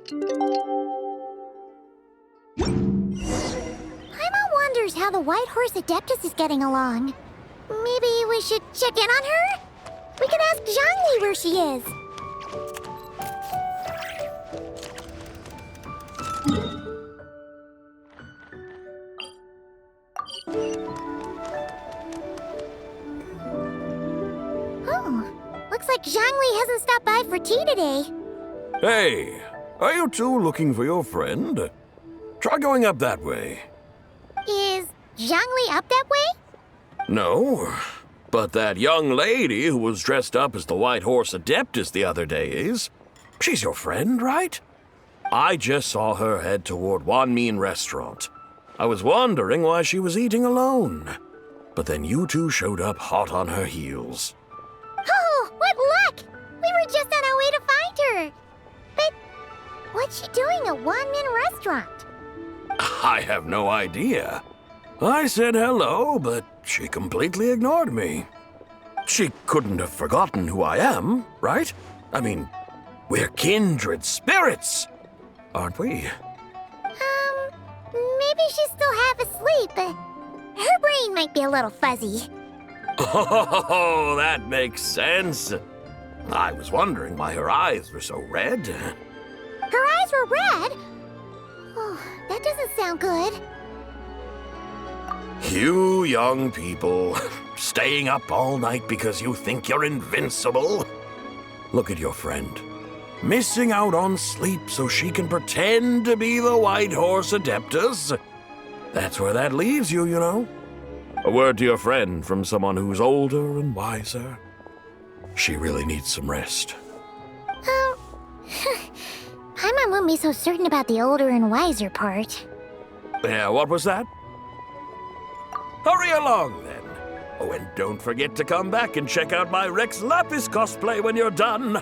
Paimon wonders how the White Horse Adeptus is getting along. Maybe we should check in on her? We can ask Zhangli where she is. Oh, looks like Zhangli hasn't stopped by for tea today. Hey, are you two looking for your friend? Try going up that way. Is Zhangli up that way? No, but that young lady who was dressed up as the White Horse Adeptus the other day is. She's your friend, right? I just saw her head toward Wanmin Restaurant. I was wondering why she was eating alone. But then you two showed up hot on her heels. Oh, what luck! We were just on our way to find her. But what's she doing at Wanmin Restaurant? I have no idea. I said hello, but she completely ignored me. She couldn't have forgotten who I am, right? I mean, we're kindred spirits, aren't we? Maybe she's still half asleep, but her brain might be a little fuzzy. Oh, that makes sense. I was wondering why her eyes were so red. Her eyes were red? Oh, that doesn't sound good. You young people, staying up all night because you think you're invincible. Look at your friend, missing out on sleep so she can pretend to be the White Horse Adeptus. That's where that leaves you, you know. A word to your friend from someone who's older and wiser. She really needs some rest. Paimon won't be so certain about the older and wiser part. Yeah, what was that? Hurry along, then. Oh, and don't forget to come back and check out my Rex Lapis cosplay when you're done.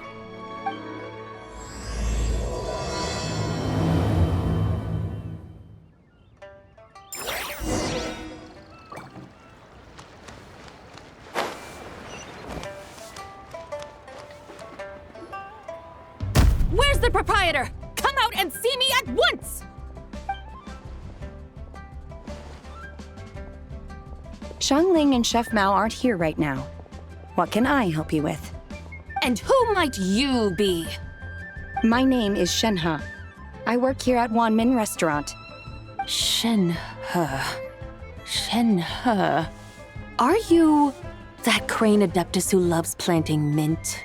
Where's the proprietor? Come out and see me at once! Xiangling and Chef Mao aren't here right now. What can I help you with? And who might you be? My name is Shenhe. I work here at Wanmin Restaurant. Shenhe. Shenhe. Are you that crane adeptus who loves planting mint?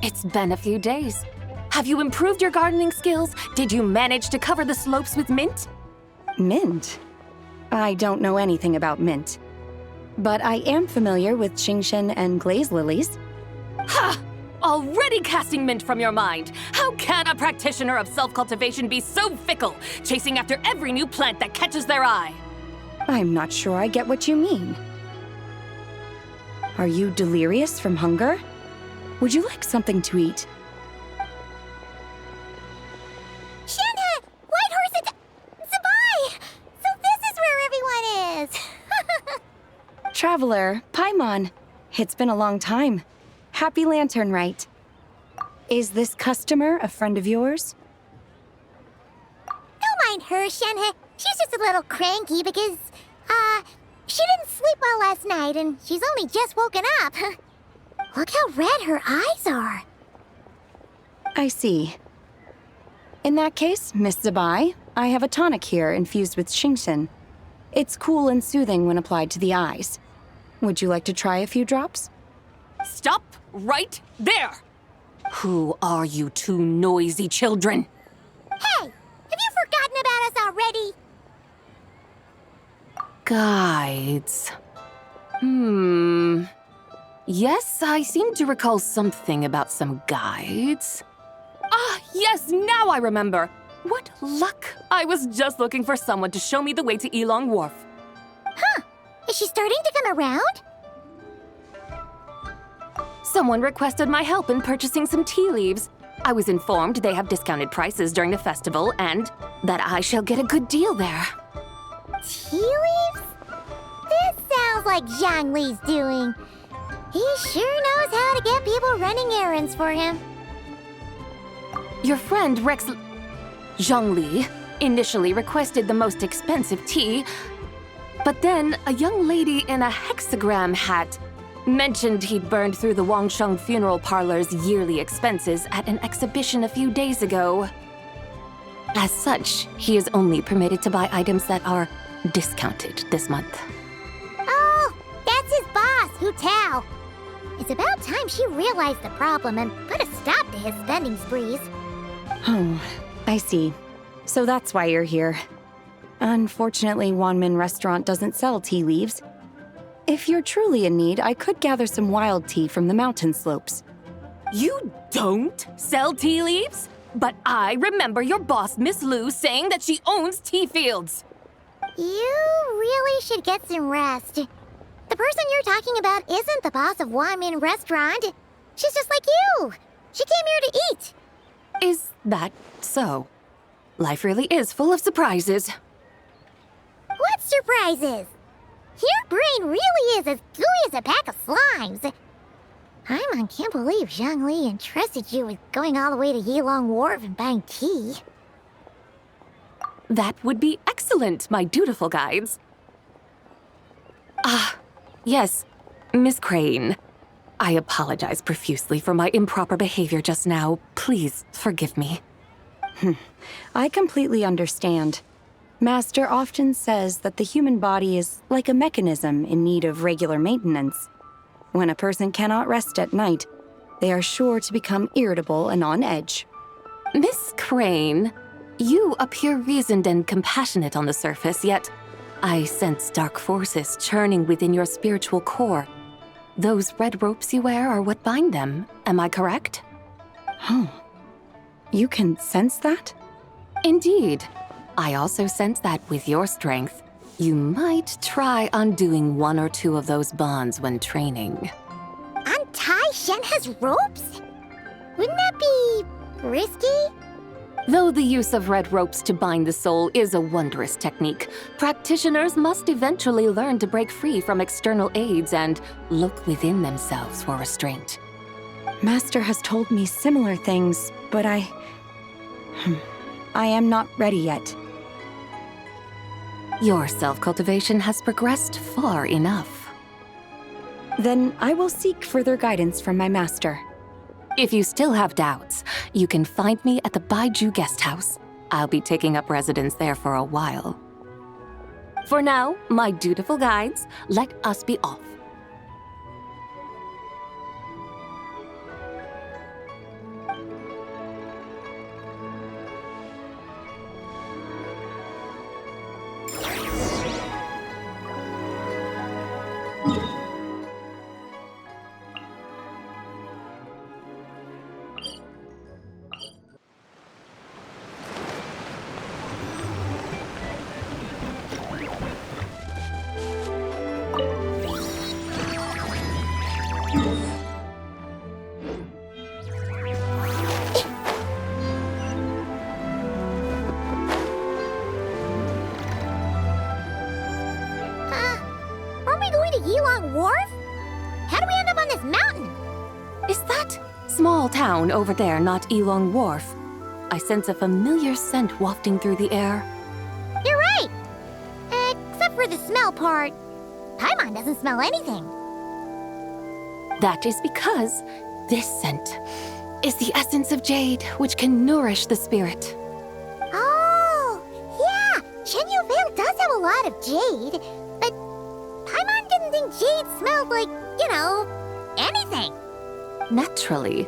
It's been a few days. Have you improved your gardening skills? Did you manage to cover the slopes with mint? Mint? I don't know anything about mint. But I am familiar with Qingshen and glaze lilies. Ha! Already casting mint from your mind. How can a practitioner of self-cultivation be so fickle, chasing after every new plant that catches their eye? I'm not sure I get what you mean. Are you delirious from hunger? Would you like something to eat? Shenhe! White Horse Zabai! So this is where everyone is! Traveler, Paimon. It's been a long time. Happy Lanternlit. Is this customer a friend of yours? Don't mind her, Shenhe. She's just a little cranky because, she didn't sleep well last night and she's only just woken up. Look how red her eyes are. I see. In that case, Miss Zabai, I have a tonic here infused with Qingshen. It's cool and soothing when applied to the eyes. Would you like to try a few drops? Stop right there! Who are you two noisy children? Hey, have you forgotten about us already? Guides. Yes, I seem to recall something about some guides. Ah, yes, now I remember. What luck! I was just looking for someone to show me the way to Epilogue Wharf. Huh. Is she starting to come around? Someone requested my help in purchasing some tea leaves. I was informed they have discounted prices during the festival and that I shall get a good deal there. Tea leaves? This sounds like Zhangli's doing. He sure knows how to get people running errands for him. Your friend Rex Zhongli initially requested the most expensive tea, but then a young lady in a hexagram hat mentioned he'd burned through the Wangsheng funeral parlor's yearly expenses at an exhibition a few days ago. As such, he is only permitted to buy items that are discounted this month. Oh, that's his boss, Hu Tao. It's about time she realized the problem and put a stop to his spending sprees. Oh, I see. So that's why you're here. Unfortunately, Wanmin Restaurant doesn't sell tea leaves. If you're truly in need, I could gather some wild tea from the mountain slopes. You don't sell tea leaves? But I remember your boss, Miss Liu, saying that she owns tea fields. You really should get some rest. The person you're talking about isn't the boss of Wanmin Restaurant. She's just like you. She came here to eat. Is that so? Life really is full of surprises. What surprises? Your brain really is as gooey as a pack of slimes. I can't believe Zhongli entrusted you with going all the way to Yilong Wharf and buying tea. That would be excellent, my dutiful guides. Yes, Miss Crane. I apologize profusely for my improper behavior just now. Please forgive me. I completely understand. Master often says that the human body is like a mechanism in need of regular maintenance. When a person cannot rest at night, they are sure to become irritable and on edge. Miss Crane, you appear reasoned and compassionate on the surface, yet I sense dark forces churning within your spiritual core. Those red ropes you wear are what bind them, am I correct? Oh, you can sense that? Indeed. I also sense that with your strength, you might try undoing one or two of those bonds when training. Untie Shenhe's ropes? Wouldn't that be risky? Though the use of red ropes to bind the soul is a wondrous technique, practitioners must eventually learn to break free from external aids and look within themselves for restraint. Master has told me similar things, but I am not ready yet. Your self-cultivation has progressed far enough. Then I will seek further guidance from my master. If you still have doubts, you can find me at the Baiju Guest House. I'll be taking up residence there for a while. For now, my dutiful guides, let us be off. Aren't we going to Yilong Wharf? How do we end up on this mountain? Is that small town over there not Elong Wharf? I sense a familiar scent wafting through the air. You're right. Except for the smell part. Paimon doesn't smell anything. That is because this scent is the essence of jade, which can nourish the spirit. Oh, yeah. Shenyu Vale does have a lot of jade, but Paimon didn't think jade smelled like, anything. Naturally,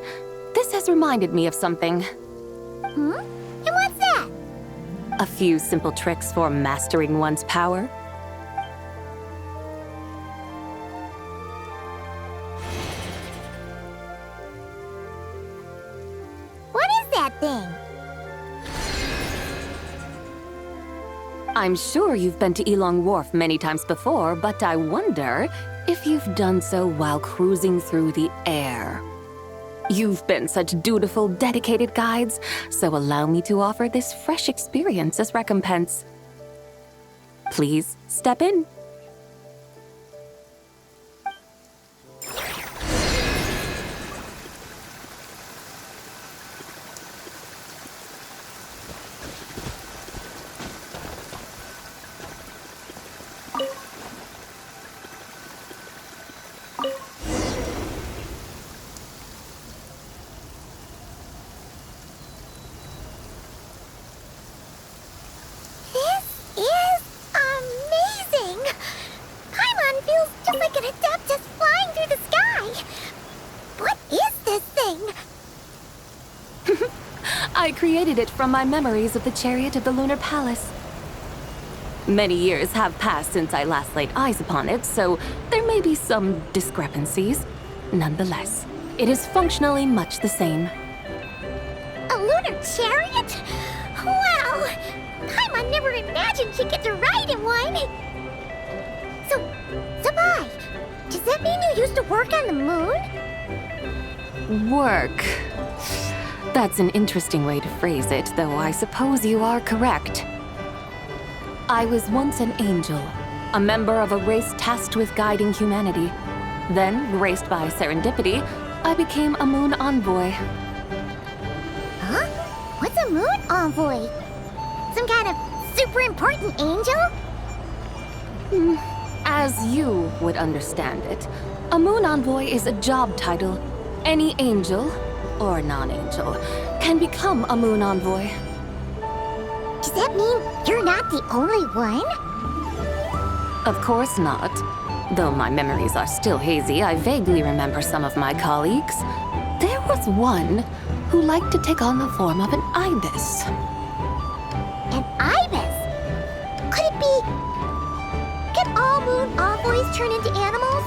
this has reminded me of something. Hmm? And what's that? A few simple tricks for mastering one's power. What is that thing? I'm sure you've been to Elong Wharf many times before, but I wonder if you've done so while cruising through the air. You've been such dutiful, dedicated guides, so allow me to offer this fresh experience as recompense. Please step in. I created it from my memories of the chariot of the Lunar Palace. Many years have passed since I last laid eyes upon it, so there may be some discrepancies. Nonetheless, it is functionally much the same. A lunar chariot? Wow! Paimon never imagined she'd get to ride in one! So, Sabai, does that mean you used to work on the moon? Work. That's an interesting way to phrase it, though I suppose you are correct. I was once an angel, a member of a race tasked with guiding humanity. Then, graced by serendipity, I became a moon envoy. Huh? What's a moon envoy? Some kind of super important angel? As you would understand it, a moon envoy is a job title. Any angel, or non-angel, can become a moon envoy. Does that mean you're not the only one? Of course not. Though my memories are still hazy, I vaguely remember some of my colleagues. There was one who liked to take on the form of an ibis. An ibis? Could it be... Can all moon envoys turn into animals?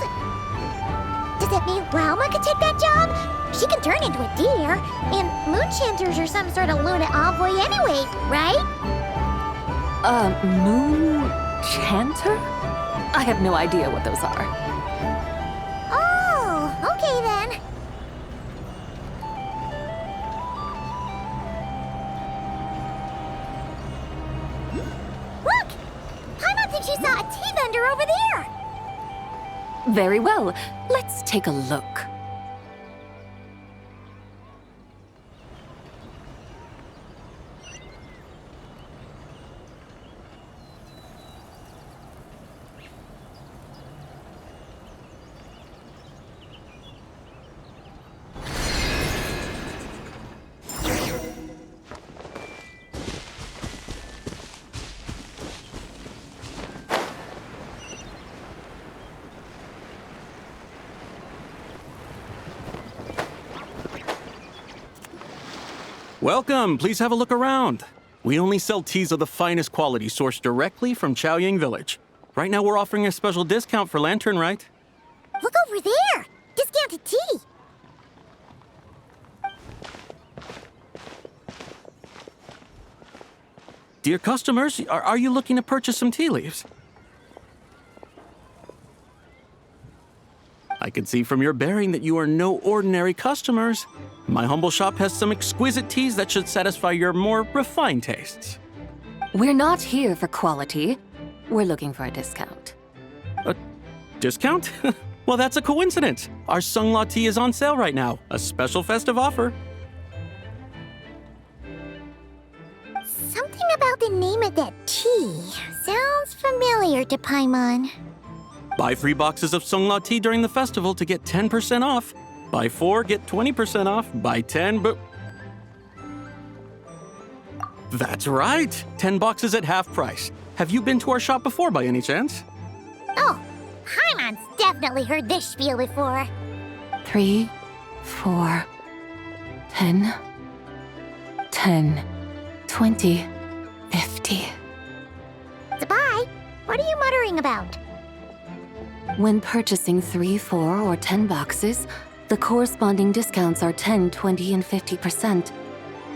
Does that mean Rauma could take that job? She can turn into a deer, and moon chanters are some sort of Luna envoy anyway, right? Moon chanter? I have no idea what those are. Oh, okay then. Look! Paimon thinks she saw a tea vendor over there! Very well, let's take a look. Welcome, please have a look around. We only sell teas of the finest quality sourced directly from Chaoying Village. Right now we're offering a special discount for Lanternlit. Look over there! Discounted tea! Dear customers, are you looking to purchase some tea leaves? I can see from your bearing that you are no ordinary customers. My humble shop has some exquisite teas that should satisfy your more refined tastes. We're not here for quality. We're looking for a discount. A discount? Well, that's a coincidence. Our Sunglaw tea is on sale right now. A special festive offer. Something about the name of that tea sounds familiar to Paimon. Buy 3 boxes of Sunglaw tea during the festival to get 10% off. Buy 4, get 20% off. Buy 10, but... That's right! 10 boxes at half price. Have you been to our shop before by any chance? Oh, Paimon's definitely heard this spiel before. 3, 4, 10, 10, 20, 50. Sabai, what are you muttering about? When purchasing 3, 4, or 10 boxes, the corresponding discounts are 10, 20, and 50%.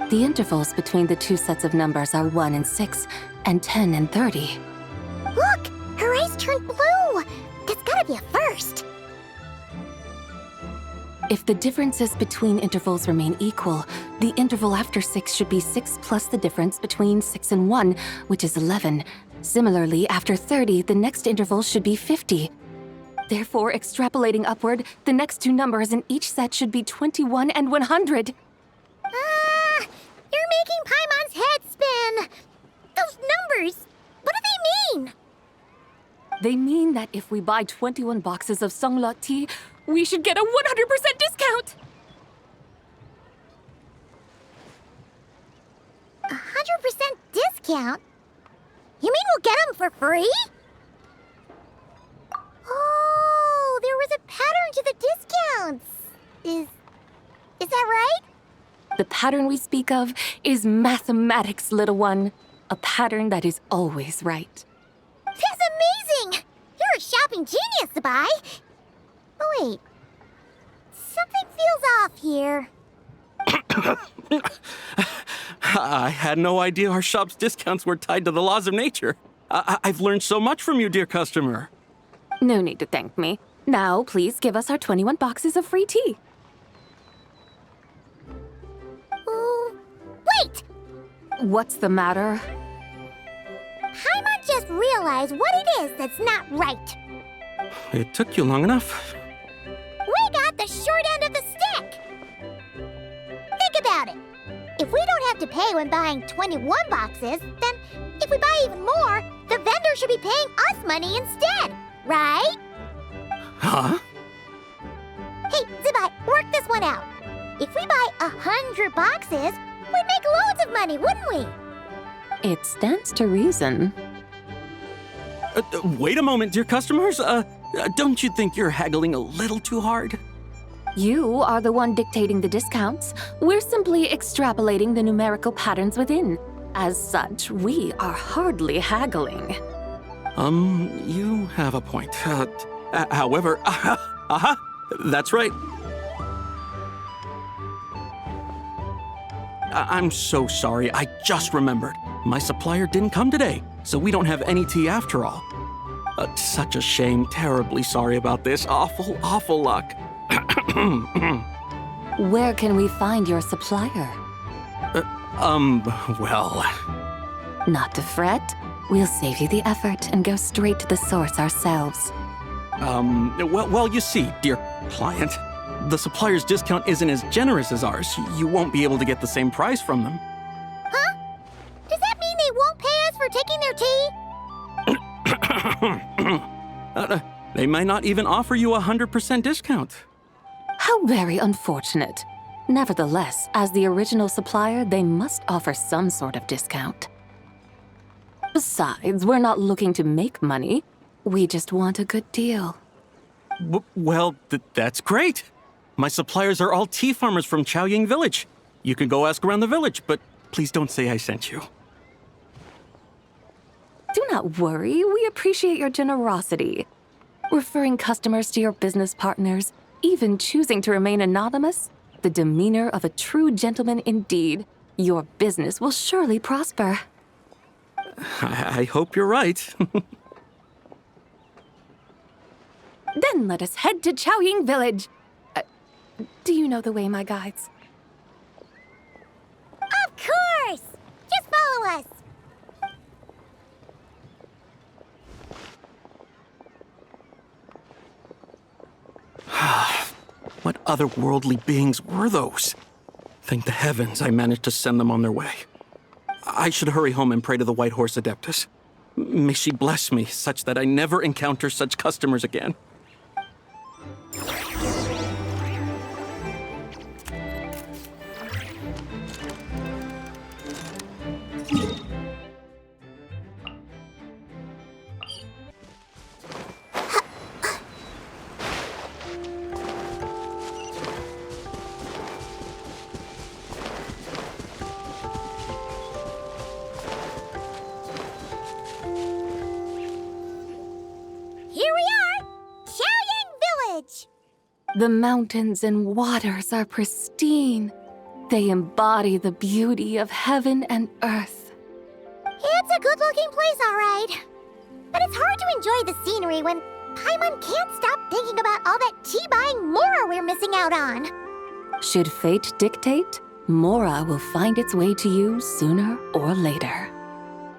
The intervals between the two sets of numbers are 1 and 6, and 10 and 30. Look! Her eyes turned blue! That's gotta be a first! If the differences between intervals remain equal, the interval after 6 should be 6 plus the difference between 6 and 1, which is 11. Similarly, after 30, the next interval should be 50. Therefore, extrapolating upward, the next two numbers in each set should be 21 and 100. You're making Paimon's head spin! Those numbers, what do they mean? They mean that if we buy 21 boxes of Sunglaw tea, we should get a 100% discount! 100% discount? You mean we'll get them for free? Oh, there was a pattern to the discounts. Is that right? The pattern we speak of is mathematics, little one. A pattern that is always right. That's amazing! You're a shopping genius, Sabai. Oh, wait. Something feels off here. I had no idea our shop's discounts were tied to the laws of nature. I've learned so much from you, dear customer. No need to thank me. Now, please give us our 21 boxes of free tea. Wait! What's the matter? Paimon just realized what it is that's not right. It took you long enough. We got the short end of the stick. Think about it. If we don't have to pay when buying 21 boxes, then if we buy even more, the vendor should be paying us money instead, right? Huh? Hey, Zibai, work this one out. If we buy 100 boxes, we'd make loads of money, wouldn't we? It stands to reason. Wait a moment, dear customers. Don't you think you're haggling a little too hard? You are the one dictating the discounts. We're simply extrapolating the numerical patterns within. As such, we are hardly haggling. You have a point. However, that's right. I'm so sorry. I just remembered. My supplier didn't come today, so we don't have any tea after all. Such a shame. Terribly sorry about this. Awful luck. Where can we find your supplier? Well... Not to fret. We'll save you the effort and go straight to the source ourselves. Well, you see, dear client, the supplier's discount isn't as generous as ours. You won't be able to get the same price from them. Huh? Does that mean they won't pay us for taking their tea? They might not even offer you a 100% discount. How very unfortunate. Nevertheless, as the original supplier, they must offer some sort of discount. Besides, we're not looking to make money. We just want a good deal. Well, that's great. My suppliers are all tea farmers from Chaoying Village. You can go ask around the village, but please don't say I sent you. Do not worry, we appreciate your generosity. Referring customers to your business partners, even choosing to remain anonymous, the demeanor of a true gentleman indeed. Your business will surely prosper. I hope you're right. Then let us head to Chaoying Village. Do you know the way, my guides? Of course! Just follow us. What otherworldly beings were those? Thank the heavens I managed to send them on their way. I should hurry home and pray to the White Horse Adeptus. May she bless me such that I never encounter such customers again. Here we are! Chaoying Village! The mountains and waters are pristine. They embody the beauty of heaven and earth. It's a good-looking place, all right. But it's hard to enjoy the scenery when Paimon can't stop thinking about all that tea-buying Mora we're missing out on. Should fate dictate, Mora will find its way to you sooner or later.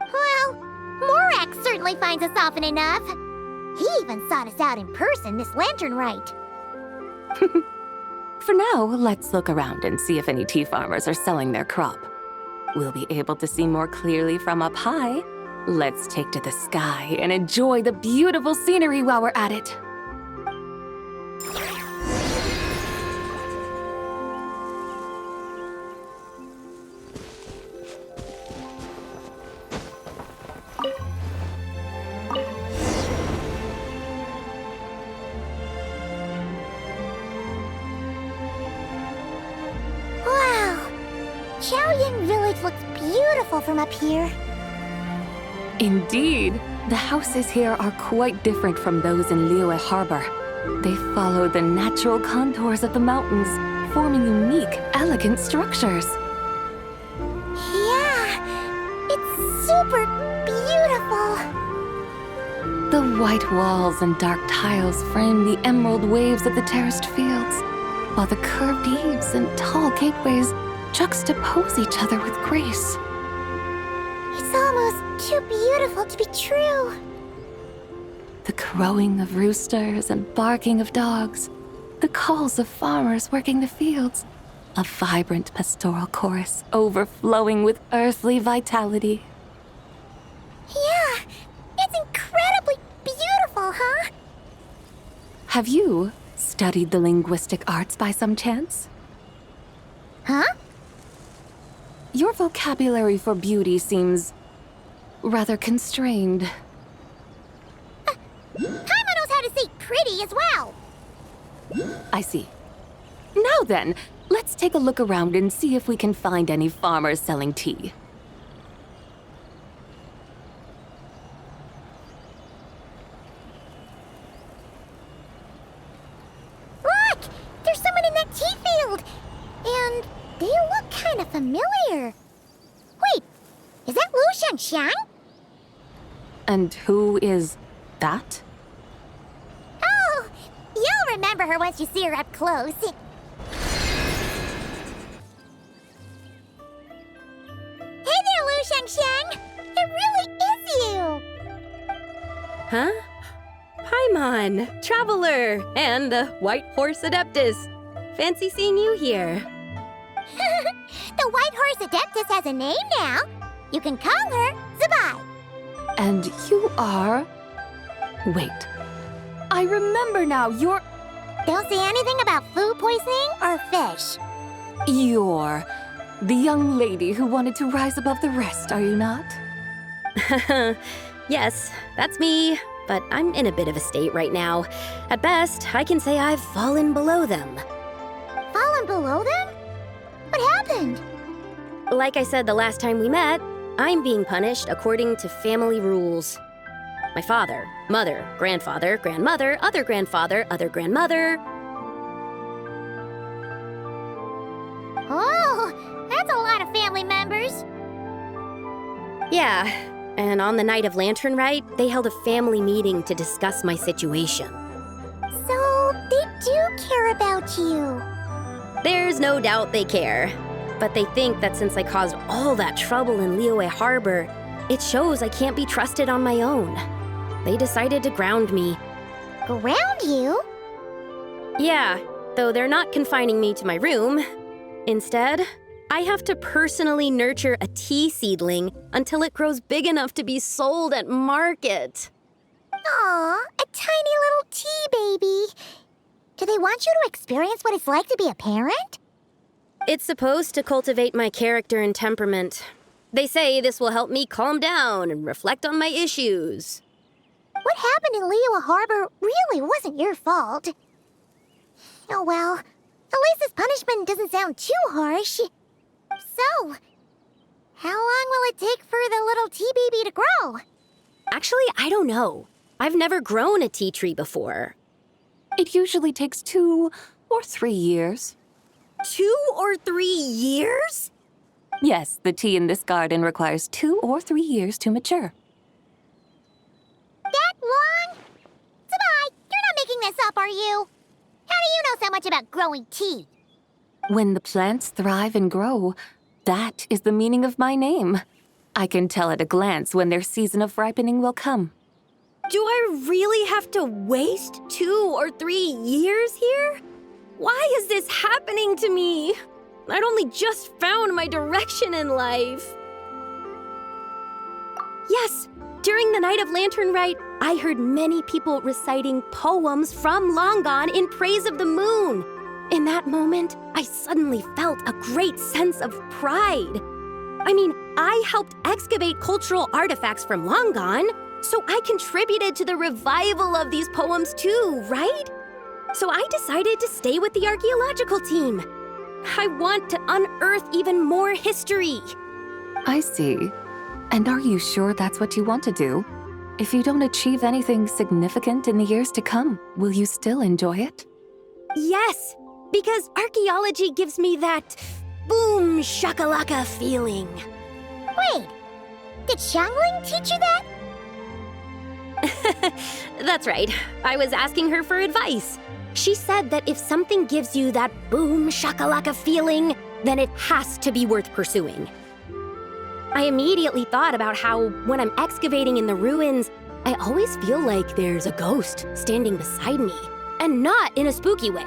Well, Morak certainly finds us often enough. He even sought us out in person this lantern rite. For now, let's look around and see if any tea farmers are selling their crop. We'll be able to see more clearly from up high. Let's take to the sky and enjoy the beautiful scenery while we're at it. Wow, Chaoying village looks beautiful from up here. Indeed, the houses here are quite different from those in Liyue Harbor. They follow the natural contours of the mountains, forming unique, elegant structures. Yeah, it's super beautiful. The white walls and dark tiles frame the emerald waves of the terraced fields, while the curved eaves and tall gateways juxtapose each other with grace. It's almost too beautiful to be true. The crowing of roosters and barking of dogs, the calls of farmers working the fields, a vibrant pastoral chorus overflowing with earthly vitality. Yeah, it's incredibly beautiful, huh? Have you studied the linguistic arts by some chance? Huh? Your vocabulary for beauty seems rather constrained. Paimon knows how to say pretty as well. I see. Now then, let's take a look around and see if we can find any farmers selling tea. Look! There's someone in that tea field! And they look kind of familiar. Wait, is that Lu Shangxiang? And who is that? Oh, you'll remember her once you see her up close. Hey there, Lu Shangxiang! It really is you! Huh? Paimon, Traveler, and the White Horse Adeptus. Fancy seeing you here. The White Horse Adeptus has a name now. You can call her Zabai. And you are... Wait. I remember now, you're Don't say anything about food poisoning or fish. the young lady who wanted to rise above the rest, are you not? Yes, that's me, but I'm in a bit of a state right now. At best, I can say I've fallen below them. Fallen below them? What happened? Like I said the last time we met, I'm being punished according to family rules. My father, mother, grandfather, grandmother, other grandfather, other grandmother. Oh, that's a lot of family members. Yeah, and on the night of Lantern Rite, they held a family meeting to discuss my situation. So, they do care about you. There's no doubt they care. But they think that since I caused all that trouble in Liyue Harbor, it shows I can't be trusted on my own. They decided to ground me. Ground you? Yeah, though they're not confining me to my room. Instead, I have to personally nurture a tea seedling until it grows big enough to be sold at market. Aw, a tiny little tea baby. Do they want you to experience what it's like to be a parent? It's supposed to cultivate my character and temperament. They say this will help me calm down and reflect on my issues. What happened in Liyue Harbor really wasn't your fault. Oh well, at least this punishment doesn't sound too harsh. So, how long will it take for the little tea baby to grow? Actually, I don't know. I've never grown a tea tree before. It usually takes 2 or 3 years. 2 or 3 years? Yes, the tea in this garden requires 2 or 3 years to mature. That long? Zabai, you're not making this up, are you? How do you know so much about growing tea? When the plants thrive and grow, that is the meaning of my name. I can tell at a glance when their season of ripening will come. Do I really have to waste 2 or 3 years here? Why is this happening to me? I'd only just found my direction in life. Yes, during the night of Lantern Rite, I heard many people reciting poems from long gone in praise of the moon. In that moment, I suddenly felt a great sense of pride. I mean, I helped excavate cultural artifacts from long gone, so I contributed to the revival of these poems too, right? So I decided to stay with the archaeological team. I want to unearth even more history. I see. And are you sure that's what you want to do? If you don't achieve anything significant in the years to come, will you still enjoy it? Yes, because archaeology gives me that boom shakalaka feeling. Wait, did Xiangling teach you that? That's right. I was asking her for advice. She said that if something gives you that boom shakalaka feeling, then it has to be worth pursuing. I immediately thought about how, when I'm excavating in the ruins, I always feel like there's a ghost standing beside me, and not in a spooky way.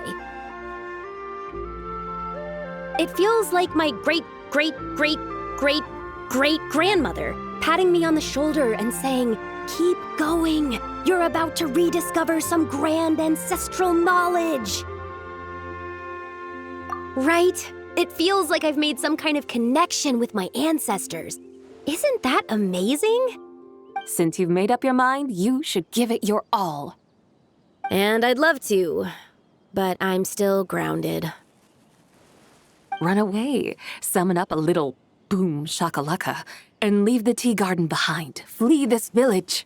It feels like my great-great-great-great-great-grandmother patting me on the shoulder and saying, "Keep going. You're about to rediscover some grand ancestral knowledge." Right? It feels like I've made some kind of connection with my ancestors. Isn't that amazing? Since you've made up your mind, you should give it your all. And I'd love to, but I'm still grounded. Run away, summon up a little boom shakalaka, and leave the tea garden behind. Flee this village.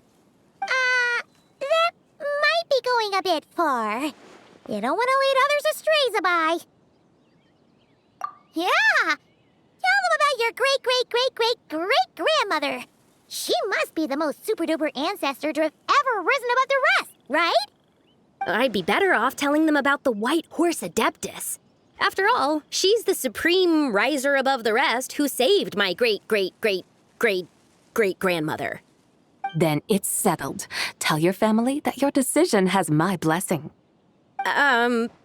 That might be going a bit far. You don't want to lead others astray, Zabai. Yeah! Tell them about your great-great-great-great-great-grandmother. She must be the most super-duper ancestor to have ever risen above the rest, right? I'd be better off telling them about the White Horse Adeptus. After all, she's the supreme riser above the rest who saved my great-great-great-great-great-grandmother. Then it's settled. Tell your family that your decision has my blessing.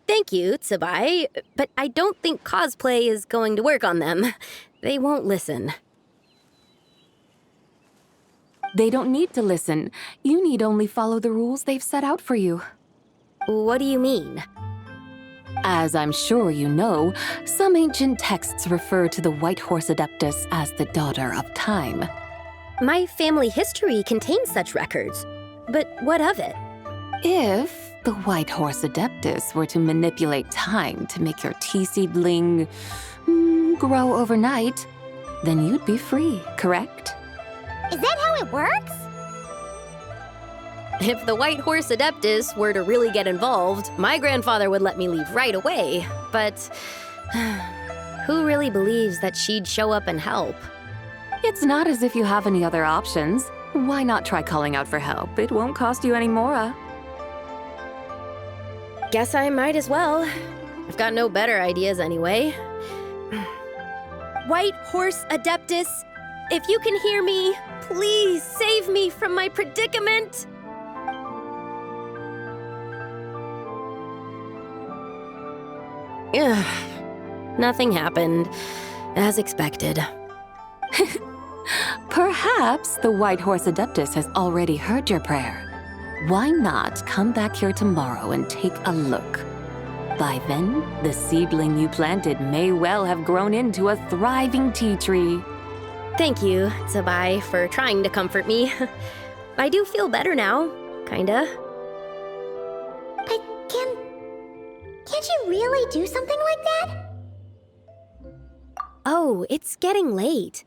Thank you, Tsubai, but I don't think cosplay is going to work on them. They won't listen. They don't need to listen. You need only follow the rules they've set out for you. What do you mean? As I'm sure you know, some ancient texts refer to the White Horse Adeptus as the Daughter of Time. My family history contains such records, but what of it? If the White Horse Adeptus were to manipulate time to make your tea seedling grow overnight, then you'd be free, correct? Is that how it works? If the White Horse Adeptus were to really get involved, my grandfather would let me leave right away, but who really believes that she'd show up and help? It's not as if you have any other options. Why not try calling out for help? It won't cost you any more. Guess I might as well. I've got no better ideas anyway. White Horse Adeptus, if you can hear me, please save me from my predicament. Ugh. Nothing happened, as expected. Perhaps the White Horse Adeptus has already heard your prayer. Why not come back here tomorrow and take a look? By then, the seedling you planted may well have grown into a thriving tea tree. Thank you, Tsubai, for trying to comfort me. I do feel better now, kinda. But can't you really do something like that? Oh, it's getting late.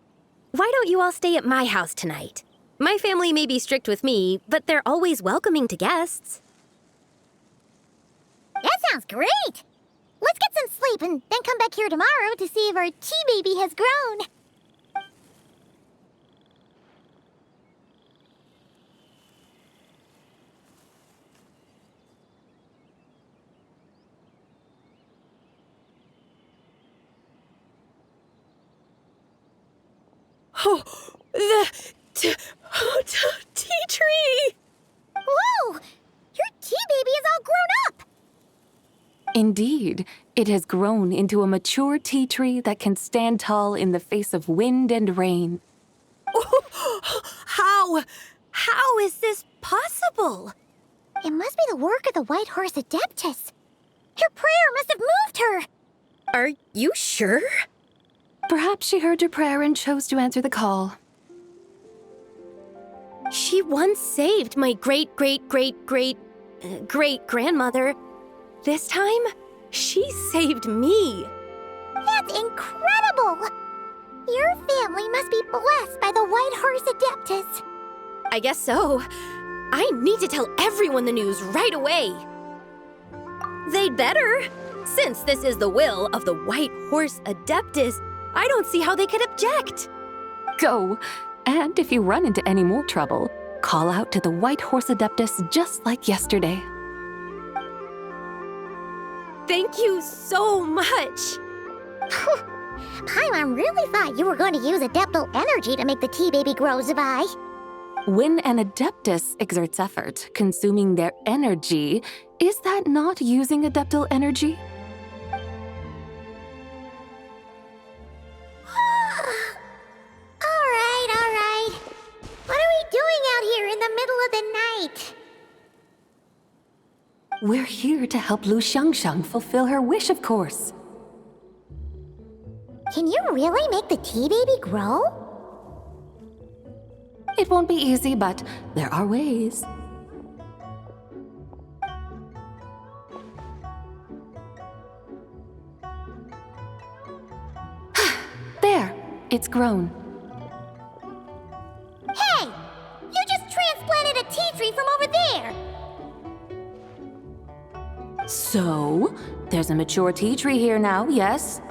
Why don't you all stay at my house tonight? My family may be strict with me, but they're always welcoming to guests. That sounds great! Let's get some sleep and then come back here tomorrow to see if our tea baby has grown. Oh, the tea tree! Whoa! Your tea baby is all grown up! Indeed, it has grown into a mature tea tree that can stand tall in the face of wind and rain. How is this possible? It must be the work of the White Horse Adeptus. Your prayer must have moved her! Are you sure? Perhaps she heard your prayer and chose to answer the call. She once saved my great-great-great-great-great-grandmother. This time, she saved me. That's incredible! Your family must be blessed by the White Horse Adeptus. I guess so. I need to tell everyone the news right away. They'd better. Since this is the will of the White Horse Adeptus, I don't see how they could object. Go. And if you run into any more trouble, call out to the White Horse Adeptus just like yesterday. Thank you so much. Paimon really thought you were going to use Adeptal energy to make the tea baby grow, Zabai. When an Adeptus exerts effort, consuming their energy, is that not using Adeptal energy? All right. What are we doing out here in the middle of the night? We're here to help Lu Xiangxiang fulfill her wish, of course. Can you really make the tea baby grow? It won't be easy, but there are ways. There, it's grown. Hey! You just transplanted a tea tree from over there! So, there's a mature tea tree here now, yes?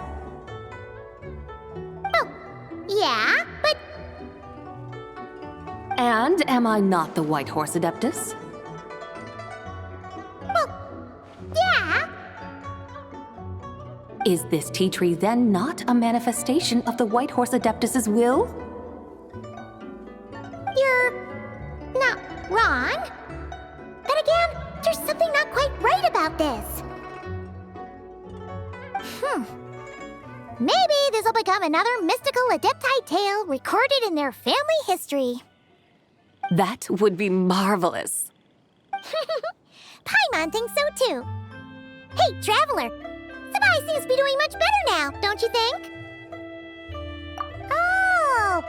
Yeah, but And am I not the White Horse Adeptus? yeah. Is this tea tree then not a manifestation of the White Horse Adeptus's will? You're not wrong. But again, there's something not quite right about this. Maybe this will become another mystical Adepti tale recorded in their family history. That would be marvelous. Paimon thinks so too. Hey, Traveler! Sabai seems to be doing much better now, don't you think? Oh!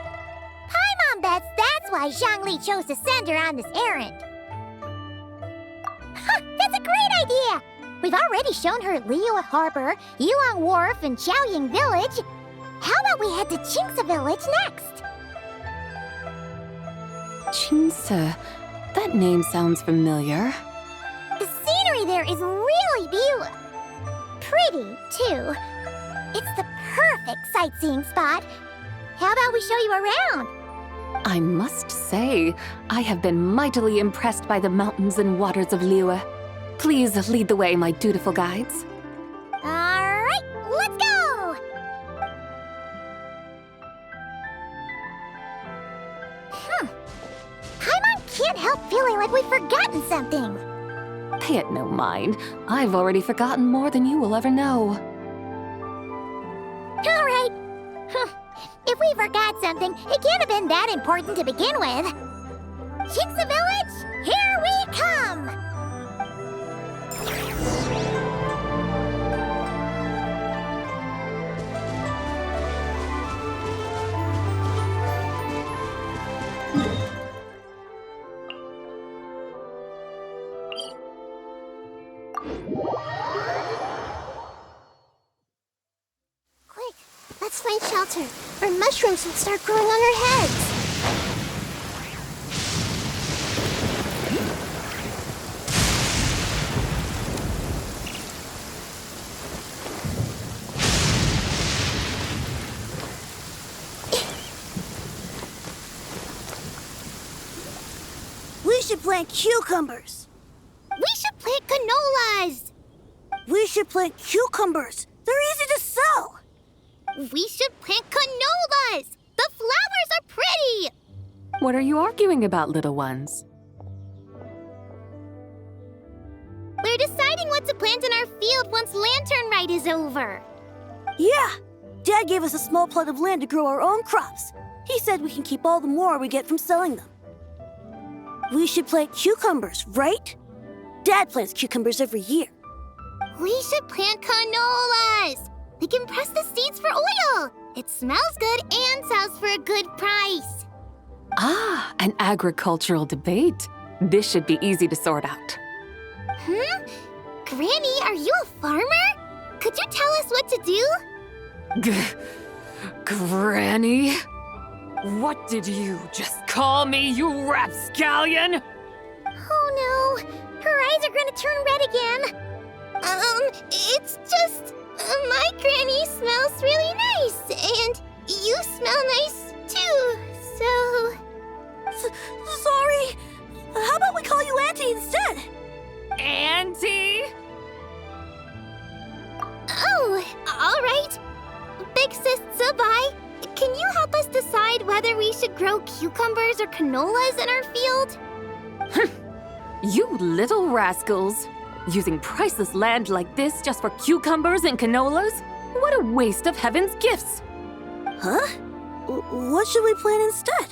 Paimon bets that's why Zhongli chose to send her on this errand. That's a great idea! We've already shown her Liyue Harbor, Yilong Wharf, and Xiaoying Village. How about we head to Qingce Village next? Qingce. That name sounds familiar. The scenery there is really beautiful. Pretty, too. It's the perfect sightseeing spot. How about we show you around? I must say, I have been mightily impressed by the mountains and waters of Liyue. Please lead the way, my dutiful guides. All right, let's go! Paimon can't help feeling like we've forgotten something. Pay it no mind. I've already forgotten more than you will ever know. All right. If we forgot something, it can't have been that important to begin with. Qingce Village, here we come! Quick, let's find shelter, or mushrooms will start growing on our heads. We should plant cucumbers. We should plant canolas. We should plant cucumbers. They're easy to sow. We should plant canolas. The flowers are pretty. What are you arguing about, little ones? We're deciding what to plant in our field once Lanternlit is over. Yeah, Dad gave us a small plot of land to grow our own crops. He said we can keep all the more we get from selling them. We should plant cucumbers, right? Dad plants cucumbers every year. We should plant canolas. We can press the seeds for oil. It smells good and sells for a good price. Ah, an agricultural debate. This should be easy to sort out. Granny, are you a farmer? Could you tell us what to do? Granny? What did you just call me, you rapscallion? Oh no, her eyes are gonna turn red again. It's just, my granny smells really nice, and you smell nice too, so... Sorry. How about we call you Auntie instead? Auntie? Oh, all right. Big Sis Zubai, can you help us decide whether we should grow cucumbers or canolas in our field? You little rascals. Using priceless land like this just for cucumbers and canolas? What a waste of heaven's gifts! Huh? What should we plant instead?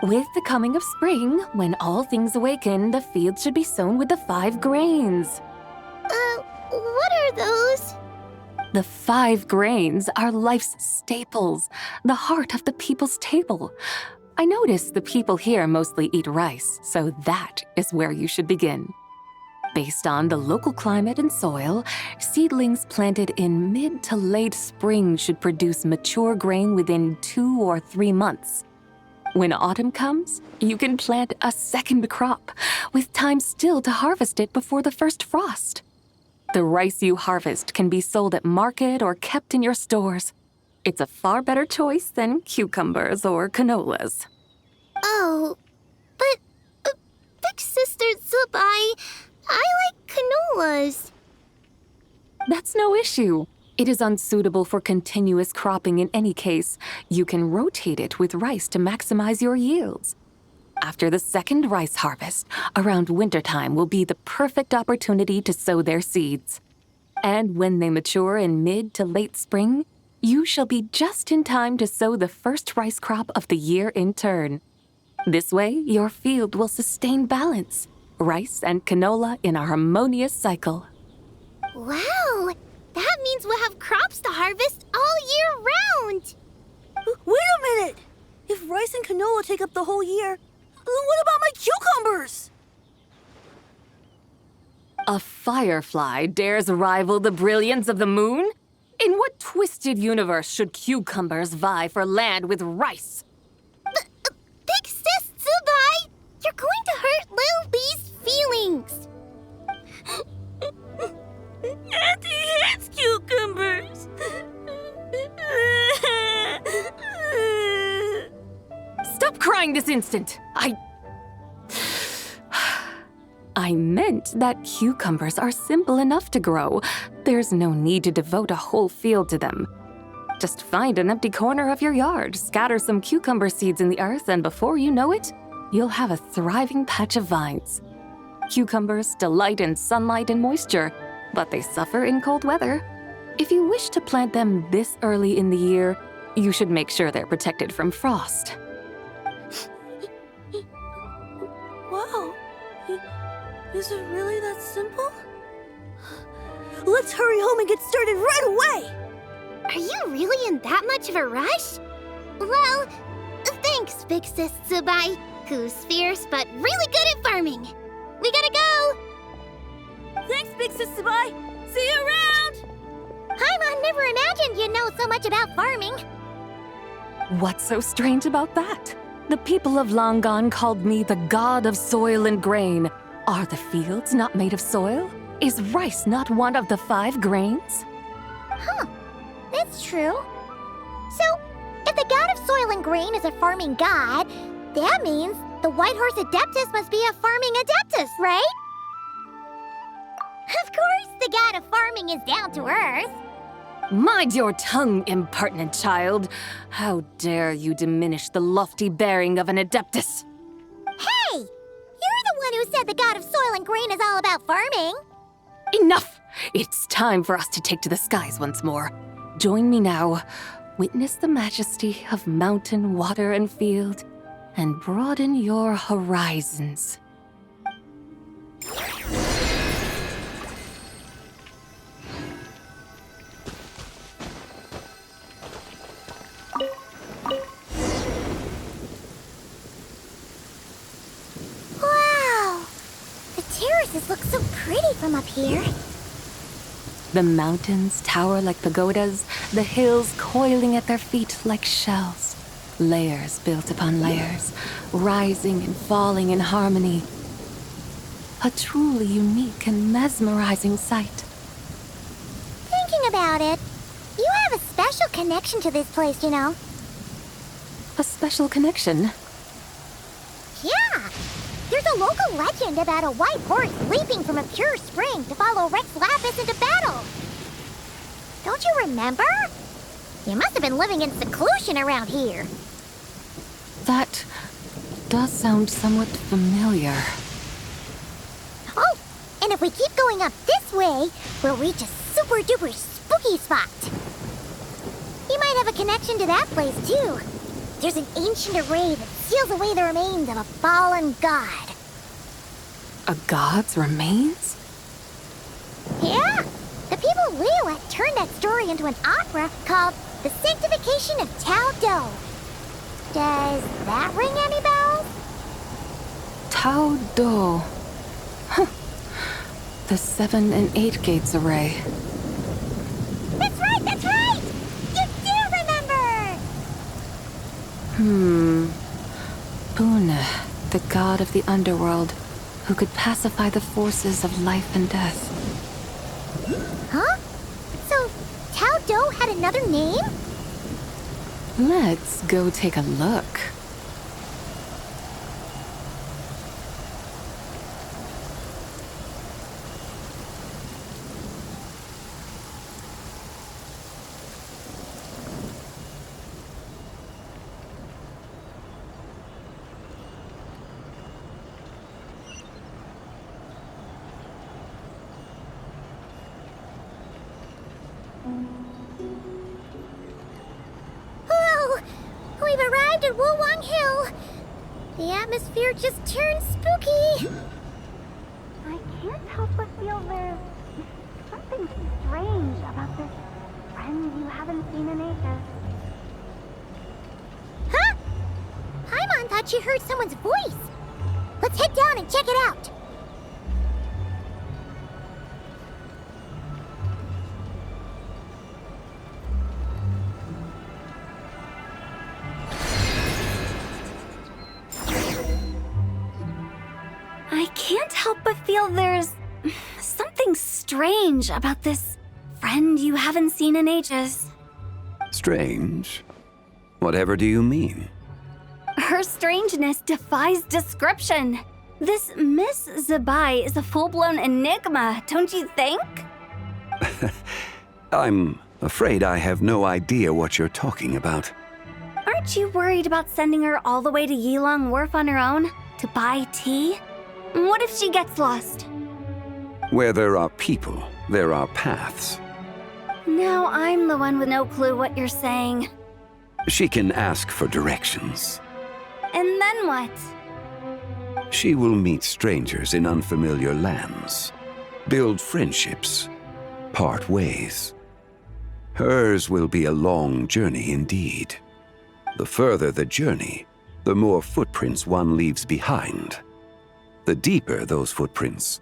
With the coming of spring, when all things awaken, the field should be sown with the 5 grains. What are those? The 5 grains are life's staples, the heart of the people's table. I notice the people here mostly eat rice, so that is where you should begin. Based on the local climate and soil, seedlings planted in mid to late spring should produce mature grain within 2 or 3 months. When autumn comes, you can plant a second crop, with time still to harvest it before the first frost. The rice you harvest can be sold at market or kept in your stores. It's a far better choice than cucumbers or canolas. Oh, but Big Sister Zubai, I like canolas. That's no issue. It is unsuitable for continuous cropping in any case. You can rotate it with rice to maximize your yields. After the second rice harvest, around wintertime will be the perfect opportunity to sow their seeds. And when they mature in mid to late spring, you shall be just in time to sow the first rice crop of the year in turn. This way, your field will sustain balance, rice and canola in a harmonious cycle. Wow, that means we'll have crops to harvest all year round. Wait a minute! If rice and canola take up the whole year, what about my cucumbers? A firefly dares rival the brilliance of the moon? In what twisted universe should cucumbers vie for land with rice? Big Sis Zubai, you're going to hurt Lil Bee's feelings. Auntie hates cucumbers. Stop crying this instant! I meant that cucumbers are simple enough to grow. There's no need to devote a whole field to them. Just find an empty corner of your yard, scatter some cucumber seeds in the earth, and before you know it, you'll have a thriving patch of vines. Cucumbers delight in sunlight and moisture, but they suffer in cold weather. If you wish to plant them this early in the year, you should make sure they're protected from frost. Wow. Is it really that simple? Let's hurry home and get started right away! Are you really in that much of a rush? Well, thanks, Big Sis Zubai, who's fierce but really good at farming. We gotta go! Thanks, Big Sis Zubai! See you around! Paimon never imagined you'd know so much about farming. What's so strange about that? The people of Longon called me the god of soil and grain. Are the fields not made of soil? Is rice not one of the 5 grains? Huh, that's true. So, if the god of soil and grain is a farming god, that means the White Horse Adeptus must be a farming adeptus, right? Of course, the god of farming is down to earth. Mind your tongue, impertinent child. How dare you diminish the lofty bearing of an adeptus? Hey! You're the one who said the god of soil and grain is all about farming. Enough! It's time for us to take to the skies once more. Join me now. Witness the majesty of mountain, water, and field, and broaden your horizons. Wow! The terraces look so pretty from up here. The mountains tower like pagodas, the hills coiling at their feet like shells, layers built upon layers, rising and falling in harmony. A truly unique and mesmerizing sight. Thinking about it, you have a special connection to this place, you know. A special connection? Yeah! There's a local legend about a white horse leaping from a pure spring to follow Rex Lapis into battle. Don't you remember? You must have been living in seclusion around here. That does sound somewhat familiar. Oh, and if we keep going up this way, we'll reach a super-duper spooky spot. You might have a connection to that place, too. There's an ancient array that seals away the remains of a fallen god. A god's remains? Yeah, the people Liyue turned that story into an opera called The Sanctification of Tao Do. Does that ring any bells? Tao Do. Huh. The 7 and 8 gates array. That's right, that's right! You do remember! Bune, the god of the underworld, who could pacify the forces of life and death. Huh? So, Tao Do had another name? Let's go take a look. We've arrived at Wulwang Hill. The atmosphere just turned spooky. I can't help but feel there's something strange about this friend you haven't seen in ages. Huh? Paimon thought she heard someone's voice. Let's head down and check it out. I can't help but feel there's something strange about this friend you haven't seen in ages. Strange? Whatever do you mean? Her strangeness defies description. This Miss Zabai is a full-blown enigma, don't you think? I'm afraid I have no idea what you're talking about. Aren't you worried about sending her all the way to Yilong Wharf on her own to buy tea? What if she gets lost? Where there are people, there are paths. Now I'm the one with no clue what you're saying. She can ask for directions. And then what? She will meet strangers in unfamiliar lands, build friendships, part ways. Hers will be a long journey indeed. The further the journey, the more footprints one leaves behind. The deeper those footprints,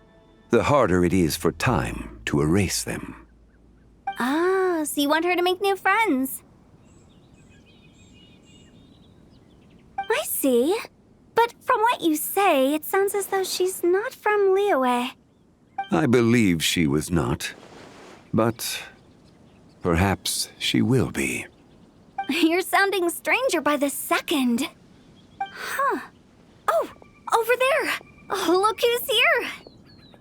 the harder it is for time to erase them. Ah, so you want her to make new friends. I see. But from what you say, it sounds as though she's not from Liyue. I believe she was not, but perhaps she will be. You're sounding stranger by the second. Huh. Oh, over there. Oh, look who's here.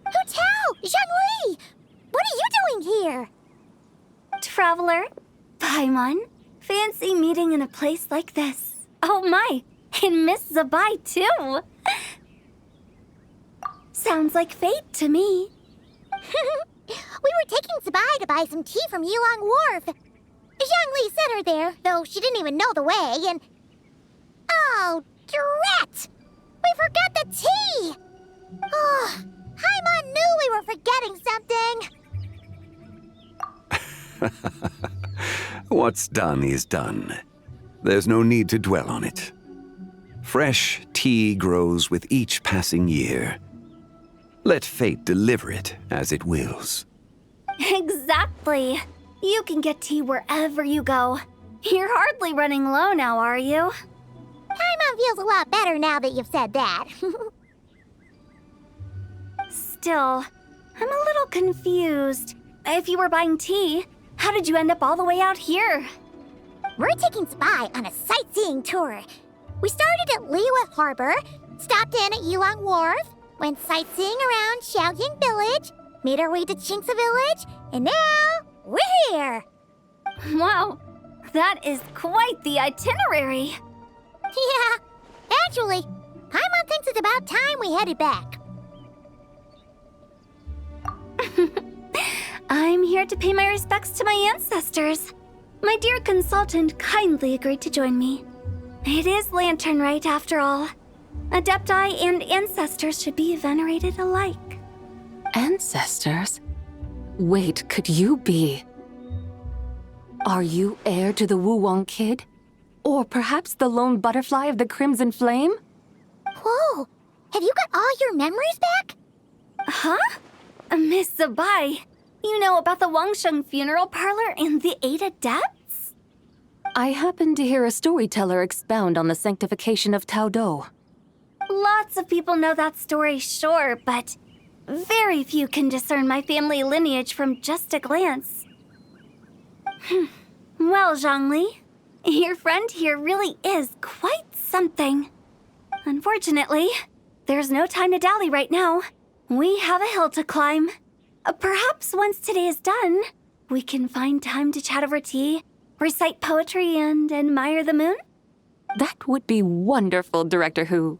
Hu Tao! Zhongli! What are you doing here? Traveler, Paimon, fancy meeting in a place like this. Oh my, and Miss Zabai too. Sounds like fate to me. We were taking Zabai to buy some tea from Yilong Wharf. Zhongli sent her there, though she didn't even know the way, and... Oh, drat! We forgot the tea! Oh, Paimon knew we were forgetting something! What's done is done. There's no need to dwell on it. Fresh tea grows with each passing year. Let fate deliver it as it wills. Exactly. You can get tea wherever you go. You're hardly running low now, are you? Paimon feels a lot better now that you've said that. Still, I'm a little confused. If you were buying tea, how did you end up all the way out here? We're taking Spy on a sightseeing tour. We started at Liyue Harbor, stopped in at Yilong Wharf, went sightseeing around Xiaoying Village, made our way to Qingce Village, and now we're here. Wow, that is quite the itinerary. Yeah, actually, Paimon thinks it's about time we headed back. I'm here to pay my respects to my ancestors. My dear consultant kindly agreed to join me. It is Lanternlit after all. Adepti and ancestors should be venerated alike. Ancestors? Wait, could you be? Are you heir to the Wuwang kid? Or perhaps the lone butterfly of the Crimson Flame? Whoa, have you got all your memories back? Huh? Miss Zabai, you know about the Wangsheng funeral parlor and the 8 adepts? I happened to hear a storyteller expound on the sanctification of Taodo. Lots of people know that story, sure, but very few can discern my family lineage from just a glance. Well, Zhongli, your friend here really is quite something. Unfortunately, there's no time to dally right now. We have a hill to climb. Perhaps once today is done, we can find time to chat over tea, recite poetry, and admire the moon? That would be wonderful, Director Hu.